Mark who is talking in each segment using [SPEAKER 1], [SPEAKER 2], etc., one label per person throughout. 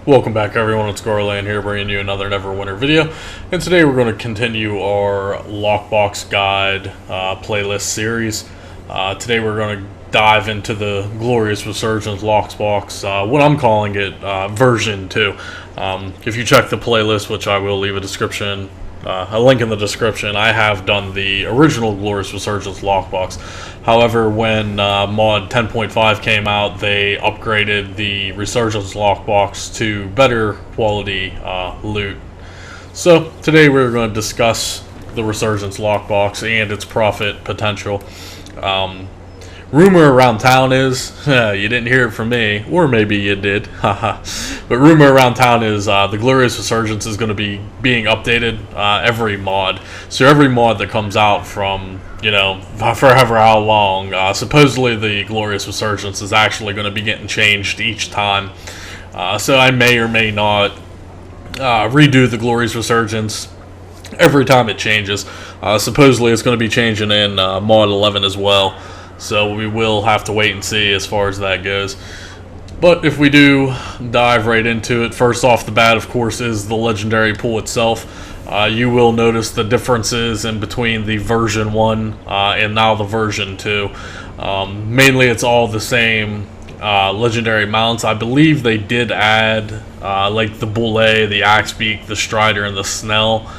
[SPEAKER 1] Welcome back everyone, it's Garland here bringing you another Neverwinter video, and today we're going to continue our Lockbox Guide playlist series. Today we're going to dive into the glorious Resurgence Lockbox, what I'm calling it, version 2. If you check the playlist, which I will leave a link in the description, I have done the original glorious Resurgence Lockbox. However, when mod 10.5 came out, they upgraded the Resurgence Lockbox to better quality loot. So today we're going to discuss the Resurgence Lockbox and its profit potential. Rumor around town is, you didn't hear it from me, or maybe you did, haha. But rumor around town is the Glorious Resurgence is going to be being updated every mod. So every mod that comes out from, forever how long, supposedly the Glorious Resurgence is actually going to be getting changed each time. So I may or may not redo the Glorious Resurgence every time it changes. Supposedly it's going to be changing in mod 11 as well. So we will have to wait and see as far as that goes. But if we do dive right into it, first off the bat, of course, is the legendary pool itself. You will notice the differences in between the version 1 and now the version 2. Mainly it's all the same legendary mounts. I believe they did add like the Boulet, the Axebeak, the Strider, and the Snell.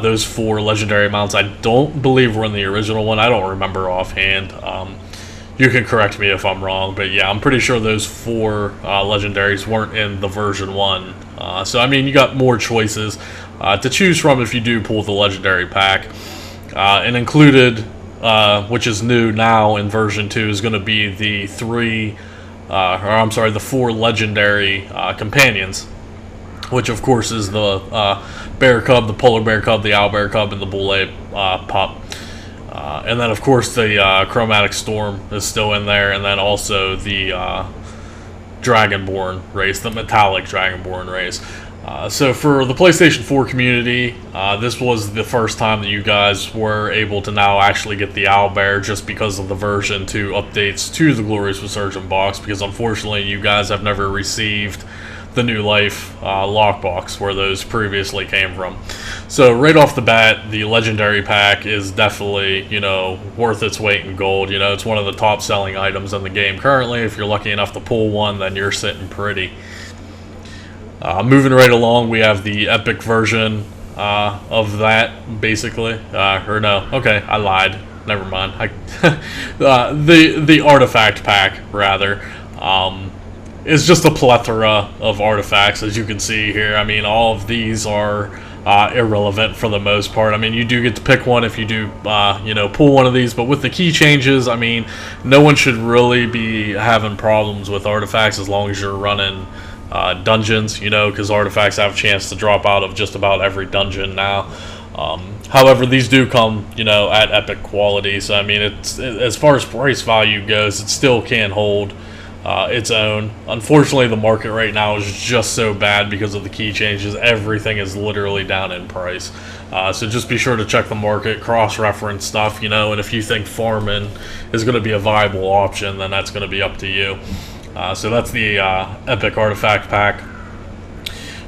[SPEAKER 1] Those 4 legendary mounts I don't believe were in the original one. I don't remember offhand. You can correct me if I'm wrong, but yeah, I'm pretty sure those 4 legendaries weren't in the version 1. So I mean, you got more choices to choose from if you do pull the legendary pack. And included, which is new now in version 2, is going to be the 4 legendary companions, which of course is the bear cub, the polar bear cub, the owlbear cub, and the Boulet pup. And then of course the chromatic storm is still in there, and then also the dragonborn race, the metallic dragonborn race. So for the PlayStation 4 community, this was the first time that you guys were able to now actually get the owlbear, just because of the version 2 updates to the Glorious Resurgence box, because unfortunately you guys have never received the New Life lockbox where those previously came from. So right off the bat, the legendary pack is definitely, worth its weight in gold. It's one of the top selling items in the game currently. If you're lucky enough to pull one, then you're sitting pretty. Moving right along, we have the epic version of that, basically. Or no, okay, I lied. Never mind. The artifact pack, rather. It's just a plethora of artifacts, as you can see here. I mean, all of these are irrelevant for the most part. I mean, you do get to pick one if you do, pull one of these. But with the key changes, I mean, no one should really be having problems with artifacts as long as you're running dungeons, because artifacts have a chance to drop out of just about every dungeon now. However, these do come, at epic quality. So, I mean, it's as far as price value goes, it still can hold its own. Unfortunately, the market right now is just so bad because of the key changes. Everything is literally down in price. So just be sure to check the market, cross-reference stuff, and if you think farming is going to be a viable option, then that's going to be up to you. So that's the epic artifact pack.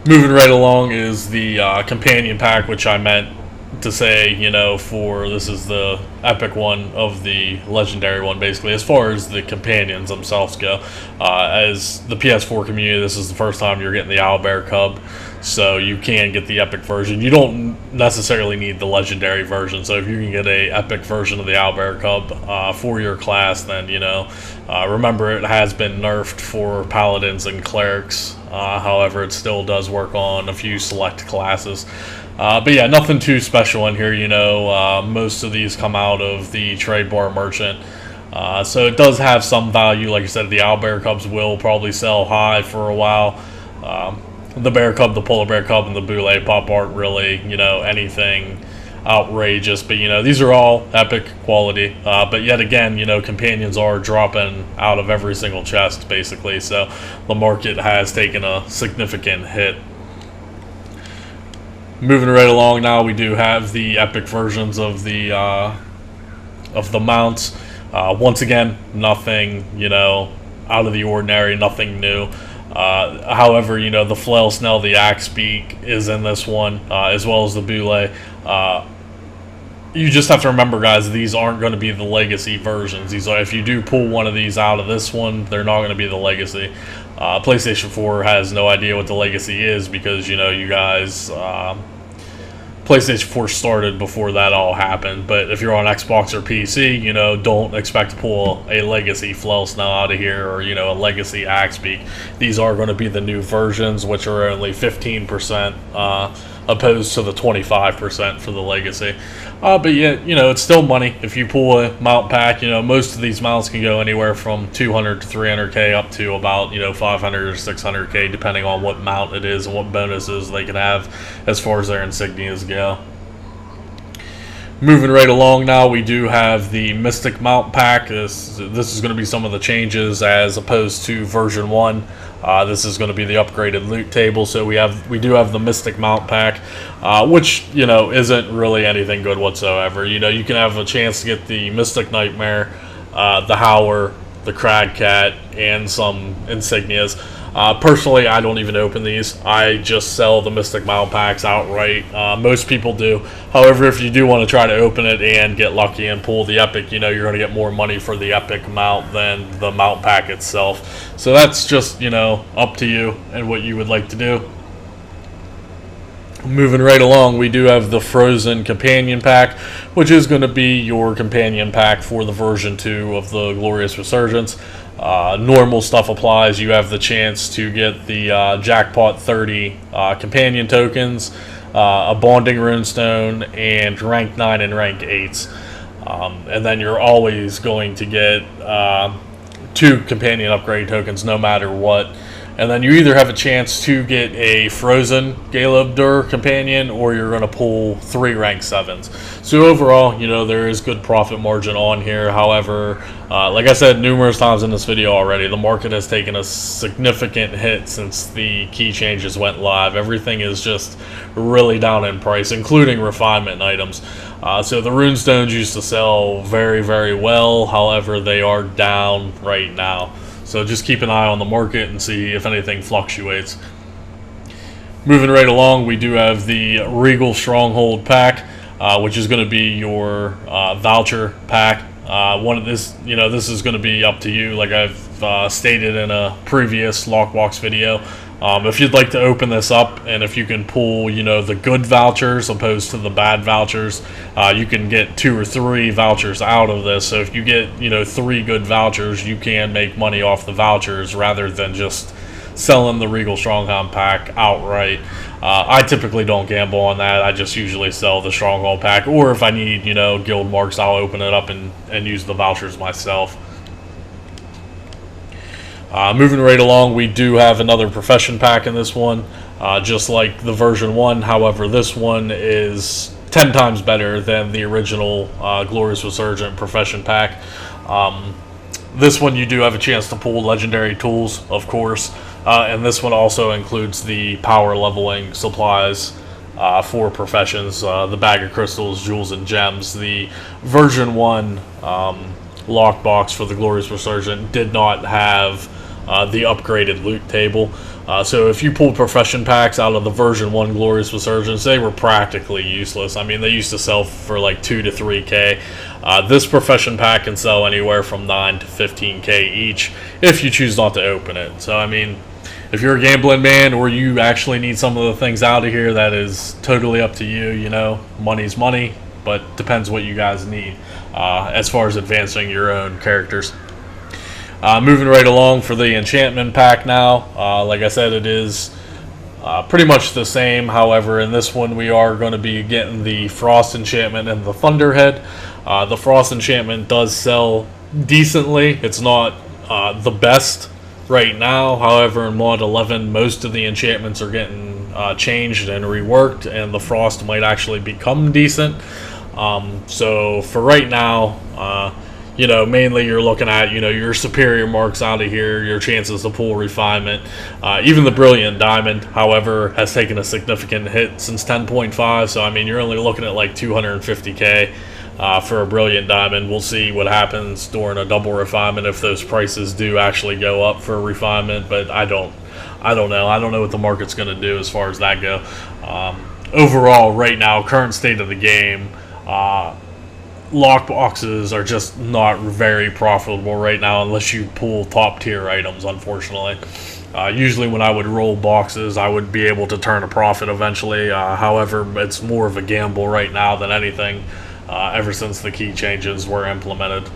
[SPEAKER 1] Moving right along is the companion pack, which I meant to say, this is the epic one of the legendary one, basically, as far as the companions themselves go. As the PS4 community, this is the first time you're getting the owlbear cub, so you can get the epic version. You don't necessarily need the legendary version, so if you can get a epic version of the owlbear cub for your class, then, remember, it has been nerfed for paladins and clerics. However, it still does work on a few select classes. But yeah, nothing too special in here, most of these come out of the trade bar merchant. So it does have some value. Like I said, the owlbear cubs will probably sell high for a while. The bear cub, the polar bear cub, and the Boulet pup aren't really, anything outrageous. But, these are all epic quality. But yet again, companions are dropping out of every single chest, basically. So the market has taken a significant hit. Moving right along now, we do have the epic versions of the mounts. Once again, nothing, out of the ordinary, nothing new. However, you know, the Flail Snell, the Axe Beak is in this one, as well as the Boule. You just have to remember, guys, these aren't going to be the legacy versions. These are, if you do pull one of these out of this one, they're not going to be the legacy. PlayStation 4 has no idea what the legacy is because, you know, you guys, PlayStation 4 started before that all happened. But if you're on Xbox or PC, you know, don't expect to pull a legacy Flail Snell out of here, or, you know, a legacy Axe Beak. These are going to be the new versions, which are only 15%, opposed to the 25% for the legacy. But yeah, you know, it's still money. If you pull a mount pack, you know, most of these mounts can go anywhere from 200 to 300k up to about, you know, 500 or 600k, depending on what mount it is and what bonuses they can have as far as their insignias go. Moving right along now, we do have the Mystic Mount Pack. This is going to be some of the changes as opposed to version 1. This is going to be the upgraded loot table. So we do have the Mystic Mount Pack, which, you know, isn't really anything good whatsoever. You know, you can have a chance to get the Mystic Nightmare, the Howler, the Crag Cat, and some insignias. Personally, I don't even open these. I just sell the Mystic Mount Packs outright. Most people do. However, if you do want to try to open it and get lucky and pull the Epic, you know, you're going to get more money for the Epic mount than the mount pack itself. So that's just, you know, up to you and what you would like to do. Moving right along, we do have the Frozen Companion Pack, which is going to be your companion pack for the version 2 of the Glorious Resurgence. Normal stuff applies. You have the chance to get the Jackpot 30 companion tokens, a Bonding Runestone, and rank 9 and rank 8s. And then you're always going to get 2 companion upgrade tokens no matter what. And then you either have a chance to get a Frozen Galebdur companion, or you're going to pull 3 rank 7s. So overall, you know, there is good profit margin on here. However, like I said numerous times in this video already, the market has taken a significant hit since the key changes went live. Everything is just really down in price, including refinement items. So the Runestones used to sell very, very well. However, they are down right now. So just keep an eye on the market and see if anything fluctuates. Moving right along, we do have the Regal Stronghold pack, which is going to be your voucher pack. This is going to be up to you, like I've stated in a previous Lockbox video. If you'd like to open this up, and if you can pull, you know, the good vouchers opposed to the bad vouchers, you can get 2 or 3 vouchers out of this. So if you get, you know, 3 good vouchers, you can make money off the vouchers rather than just selling the Regal Stronghold pack outright. I typically don't gamble on that. I just usually sell the Stronghold pack, or if I need, you know, guild marks, I'll open it up and use the vouchers myself. Moving right along, we do have another Profession Pack in this one, just like the version 1. However, this one is 10 times better than the original Glorious Resurgent Profession Pack. This one you do have a chance to pull legendary tools, of course, and this one also includes the power leveling supplies for professions, the bag of crystals, jewels, and gems. The version 1 lockbox for the Glorious Resurgent did not have the upgraded loot table. So if you pulled profession packs out of the version 1 Glorious Resurgence, they were practically useless. I mean, they used to sell for like 2 to 3k. This profession pack can sell anywhere from 9 to 15k each if you choose not to open it. So I mean, if you're a gambling man or you actually need some of the things out of here, that is totally up to you. You know, money's money, but depends what you guys need as far as advancing your own characters. Moving right along for the Enchantment Pack now. Like I said, it is pretty much the same. However, in this one we are going to be getting the Frost Enchantment and the Thunderhead. The Frost Enchantment does sell decently. It's not the best right now. However, in Mod 11, most of the enchantments are getting changed and reworked, and the Frost might actually become decent. So for right now, you know, mainly you're looking at, you know, your superior marks out of here, your chances to pull refinement. Even the Brilliant Diamond, however, has taken a significant hit since 10.5. So I mean, you're only looking at like 250k for a Brilliant Diamond. We'll see what happens during a double refinement if those prices do actually go up for refinement, but I don't I don't know. I don't know what the market's going to do as far as that go. Overall, right now, current state of the game, lockboxes are just not very profitable right now unless you pull top tier items, unfortunately. Usually when I would roll boxes, I would be able to turn a profit eventually. However, it's more of a gamble right now than anything, ever since the key changes were implemented.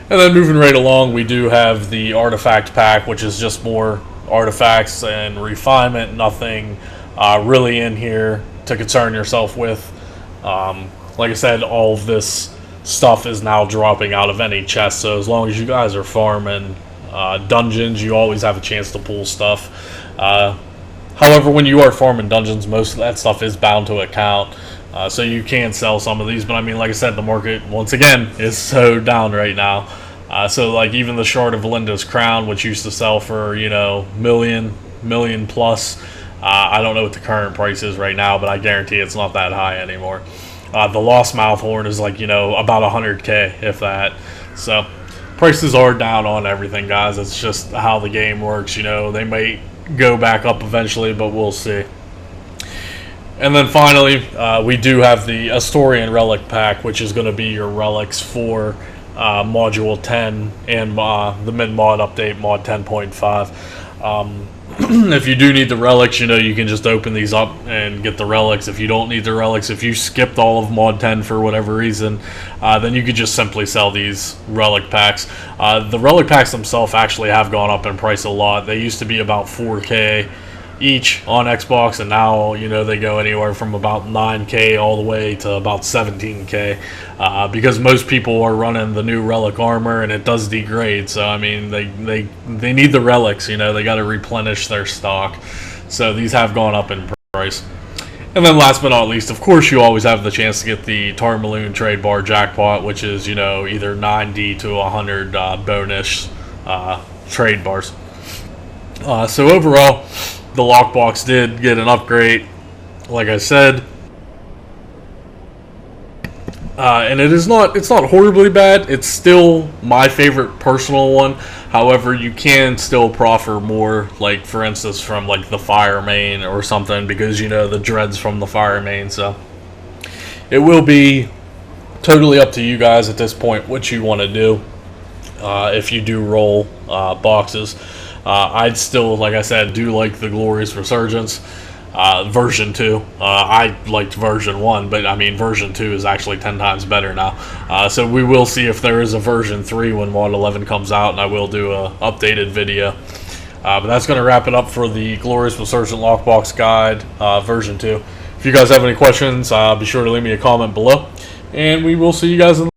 [SPEAKER 1] And then moving right along, we do have the artifact pack, which is just more artifacts and refinement. Nothing really in here to concern yourself with. Like I said, all of this stuff is now dropping out of any chest, so as long as you guys are farming dungeons, you always have a chance to pull stuff. However, when you are farming dungeons, most of that stuff is bound to account, so you can sell some of these, but I mean, like I said, the market, once again, is so down right now. So like even the Shard of Valinda's Crown, which used to sell for, you know, million plus, I don't know what the current price is right now, but I guarantee it's not that high anymore. The Lost Mouthhorn is like, you know, about 100k, if that. So prices are down on everything, guys. It's just how the game works, you know. They might go back up eventually, but we'll see. And then finally, we do have the Asourian Relic Pack, which is going to be your relics for Module 10 and the mid-mod update, Mod 10.5. If you do need the relics, you know, you can just open these up and get the relics. If you don't need the relics, if you skipped all of Mod 10 for whatever reason, then you could just simply sell these relic packs. The relic packs themselves actually have gone up in price a lot. They used to be about 4k each on Xbox, and now, you know, they go anywhere from about 9k all the way to about 17k, because most people are running the new relic armor and it does degrade. So I mean, they need the relics, you know, they got to replenish their stock, so these have gone up in price. And then last but not least, of course, you always have the chance to get the Tarmaloon trade bar jackpot, which is, you know, either 90 to 100 bonus trade bars. So overall, the lockbox did get an upgrade, like I said, and it's not horribly bad. It's still my favorite personal one. However, you can still proffer more, like for instance from like the fire main or something, because you know the dreads from the fire main. So it will be totally up to you guys at this point what you want to do. If you do roll boxes, I'd still, like I said, do like the Glorious Resurgence version 2. I liked version 1, but I mean version 2 is actually 10 times better now. So we will see if there is a version 3 when Mod 11 comes out, and I will do a updated video. But that's going to wrap it up for the Glorious Resurgent Lockbox Guide version 2. If you guys have any questions, be sure to leave me a comment below, and we will see you guys in the